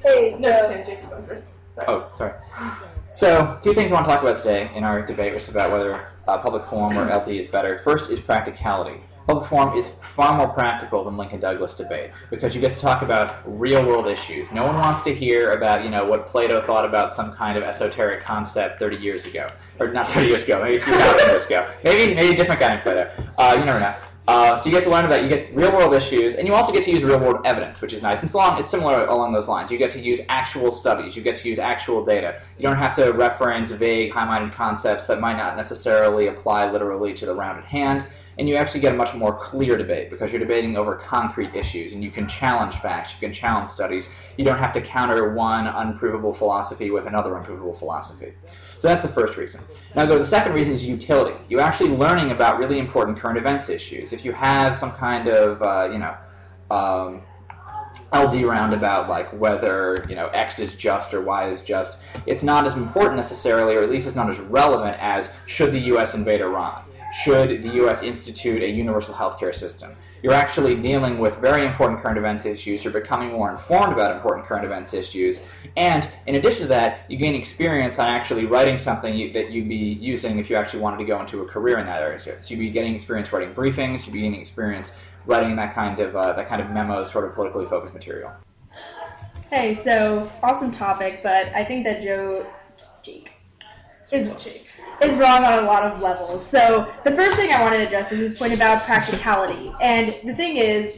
Hey, No, so Jake's going first. Sorry. Oh, sorry. So, two things I want to talk about today in our debate was about whether public forum or LD is better. First is practicality. Public forum is far more practical than Lincoln-Douglas debate because you get to talk about real-world issues. No one wants to hear about, what Plato thought about some kind of esoteric concept 30 years ago. Or not 30 years ago, maybe a few thousand years ago. Maybe a different guy than Plato. You never know. So you get to learn about, you get real-world issues, and you also get to use real-world evidence, which is nice. And it's similar along those lines. You get to use actual studies. You get to use actual data. You don't have to reference vague, high-minded concepts that might not necessarily apply literally to the round at hand. And you actually get a much more clear debate because you're debating over concrete issues, and you can challenge facts, you can challenge studies. You don't have to counter one unprovable philosophy with another unprovable philosophy. So that's the first reason. Now the second reason is utility. You're actually learning about really important current events issues. If you have some kind of, LD round about like whether X is just or Y is just, it's not as important necessarily, or at least it's not as relevant as should the U.S. invade Iran? Should the U.S. institute a universal healthcare system? You're actually dealing with very important current events issues. You're becoming more informed about important current events issues. And in addition to that, you gain experience on actually writing something that you'd be using if you actually wanted to go into a career in that area. So you'd be getting experience writing briefings. You'd be gaining experience writing that kind of memo, sort of politically focused material. hey, so awesome topic, but I think that Jake is wrong on a lot of levels. So the first thing I want to address is his point about practicality. And the thing is,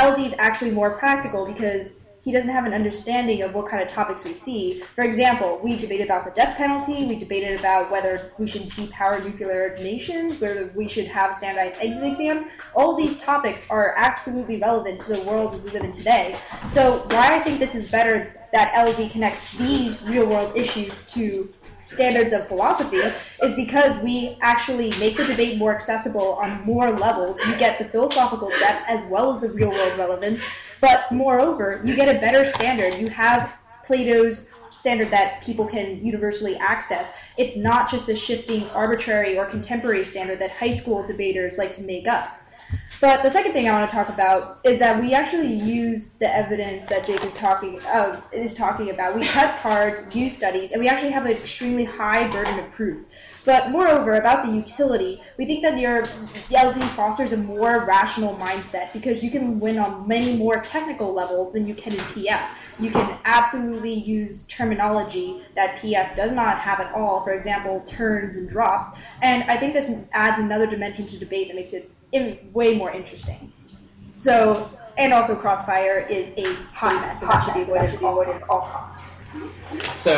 LD is actually more practical because he doesn't have an understanding of what kind of topics we see. For example, we debated about the death penalty, we debated about whether we should depower nuclear nations, whether we should have standardized exit exams. All of these topics are absolutely relevant to the world as we live in today. So why I think this is better that LD connects these real-world issues to standards of philosophy is because we actually make the debate more accessible on more levels. You get the philosophical depth as well as the real-world relevance, but moreover, you get a better standard. You have Plato's standard that people can universally access. It's not just a shifting, arbitrary, or contemporary standard that high school debaters like to make up. But the second thing I want to talk about is that we actually use the evidence that Jake is talking about. We cut cards, use studies, and we actually have an extremely high burden of proof. But moreover, about the utility, we think that your LD fosters a more rational mindset because you can win on many more technical levels than you can in PF. You can absolutely use terminology that PF does not have at all, for example, turns and drops. And I think this adds another dimension to debate that makes it way more interesting. So, and also Crossfire is a hot mess, and that should be avoided at all costs. So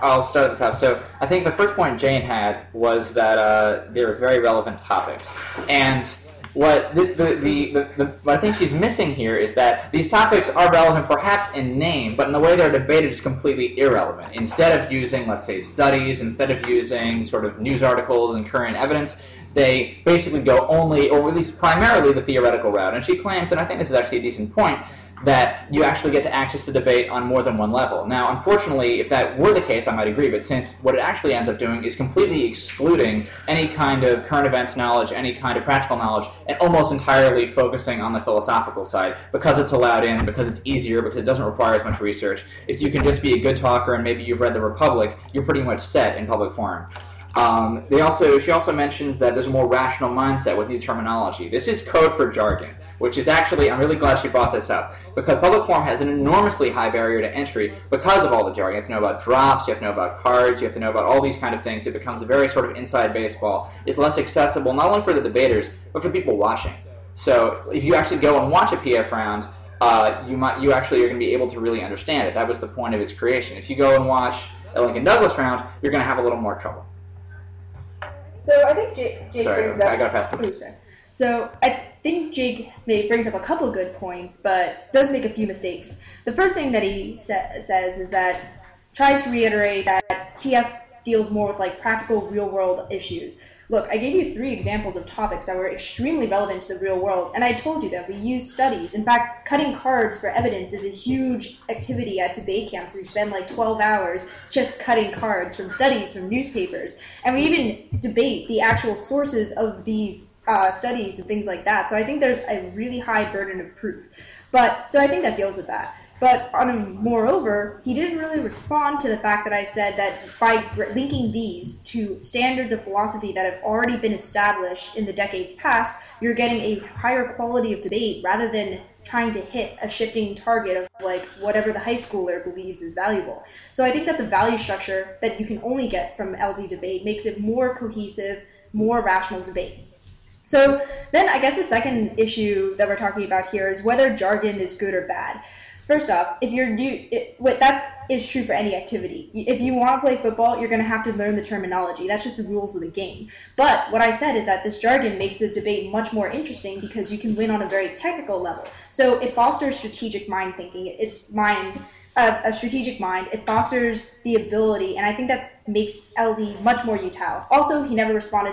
I'll start at the top. So I think the first point Jane had was that they're very relevant topics, and what I think she's missing here is that these topics are relevant perhaps in name, but in the way they're debated is completely irrelevant. Instead of using, let's say, studies, instead of using sort of news articles and current evidence, they basically go only, or at least primarily, the theoretical route. And she claims, and I think this is actually a decent point, that you actually get to access the debate on more than one level. Now, unfortunately, if that were the case, I might agree, but since what it actually ends up doing is completely excluding any kind of current events knowledge, any kind of practical knowledge, and almost entirely focusing on the philosophical side, because it's allowed in, because it's easier, because it doesn't require as much research. If you can just be a good talker and maybe you've read The Republic, you're pretty much set in public forum. She also mentions that there's a more rational mindset with new terminology. This is code for jargon, which is actually, I'm really glad she brought this up, because public forum has an enormously high barrier to entry because of all the jargon. You have to know about drops, you have to know about cards, you have to know about all these kind of things. It becomes a very sort of inside baseball. It's less accessible, not only for the debaters, but for people watching. So if you actually go and watch a PF round, you actually are going to be able to really understand it. That was the point of its creation. If you go and watch a Lincoln-Douglas round, you're going to have a little more trouble. So I think Jake brings up... I got past the... Sorry. So I think Jake brings up a couple good points, but does make a few mistakes. The first thing that he says is that tries to reiterate that PF deals more with like practical real-world issues. Look, I gave you 3 examples of topics that were extremely relevant to the real world, and I told you that we use studies. In fact, cutting cards for evidence is a huge activity at debate camps where you spend like 12 hours just cutting cards from studies, from newspapers. And we even debate the actual sources of these studies and things like that. So I think there's a really high burden of proof. So I think that deals with that. But moreover, he didn't really respond to the fact that I said that by linking these to standards of philosophy that have already been established in the decades past, you're getting a higher quality of debate rather than trying to hit a shifting target of like whatever the high schooler believes is valuable. So I think that the value structure that you can only get from LD debate makes it more cohesive, more rational debate. So then I guess the second issue that we're talking about here is whether jargon is good or bad. First off, if you're new, that is true for any activity. If you want to play football, you're going to have to learn the terminology. That's just the rules of the game. But what I said is that this jargon makes the debate much more interesting because you can win on a very technical level. So it fosters strategic mind thinking. A strategic mind. It fosters the ability, and I think that makes LD much more utile. Also, he never responded to